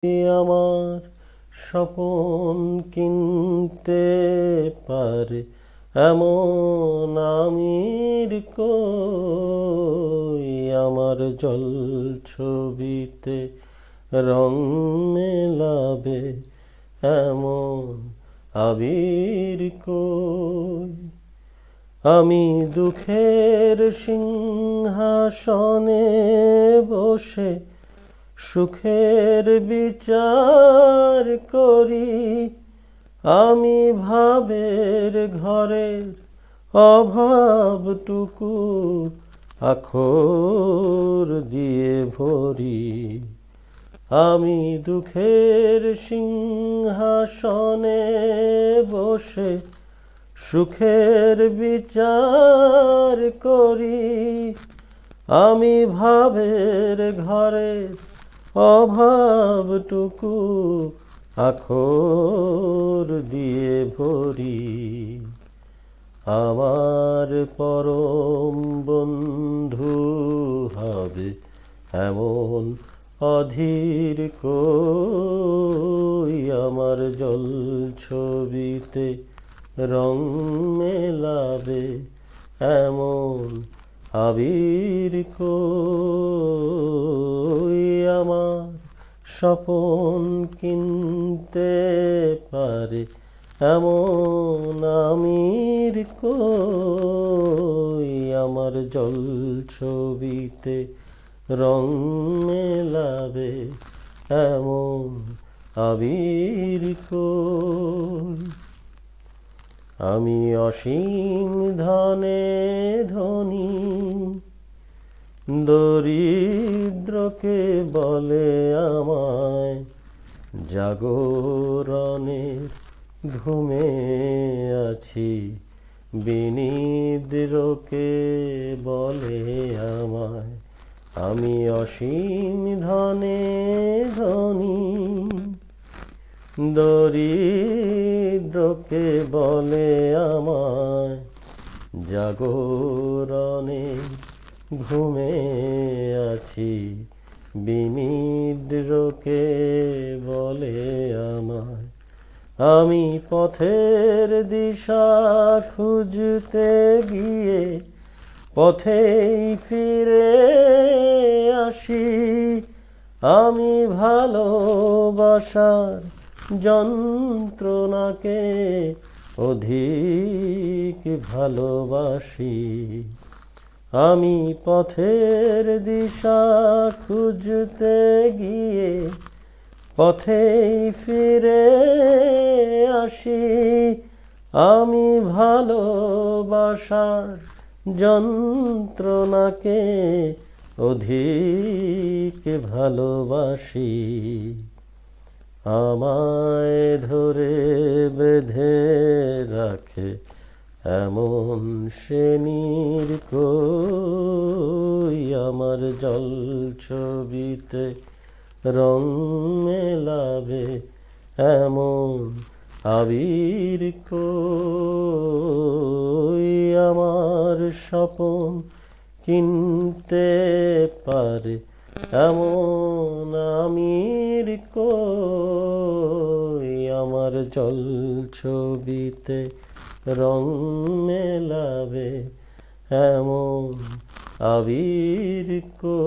আমার স্বপন কিনতে পারে এমন আমির কই, আমার জল ছবিতে রং মেলাবে এমন আবির কই। আমি দুঃখের সিংহাসনে বসে সুখের বিচার করি, আমি ভাবের ঘরের অভাবটুকু আখর দিয়ে ভরি। আমি দুঃখের সিংহাসনে বসে সুখের বিচার করি, আমি ভাবের ঘরের অভাবটুকু আখর দিয়ে ভরি। আমার পরম বন্ধু হবে এমন অধীর কই, আমার জল ছবিতে রং মেলাবে এমন আবির কই। আমার স্বপন কিনতে পারে এমন আমির কই, আমার জল ছবিতে রং মেলাবে এমন আবির কই। আমি অসীম ধনে ধনী, দরিদ্রকে বলে আমায় জাগরণের ঘুমে আছি, বিনিদ্রকে বলে আমায় আমি অসীম ধনে ধনী, দরিদ্রকে বলে আমায় জাগরণে ঘুমে আছি, বিনিদ্রকে বলে আমায়। আমি পথের দিশা খুঁজতে গিয়ে পথেই ফিরে আসি, আমি ভালোবাসার যন্ত্রণাকে অধিক ভালোবাসি। আমি পথের দিশা খুঁজতে গিয়ে পথেই ফিরে আসি, আমি ভালোবাসার যন্ত্রণাকে অধিক ভালোবাসি। আমায় ধরে বেঁধে রাখে এমন সে নীর কই, আমার জল ছবিতে রং মেলাবে এমন আবির কই। আমার স্বপন কিনতে পারে এমন আমির কই, আমার জল ছবিতে রং মেলাবে এমন আবির কই।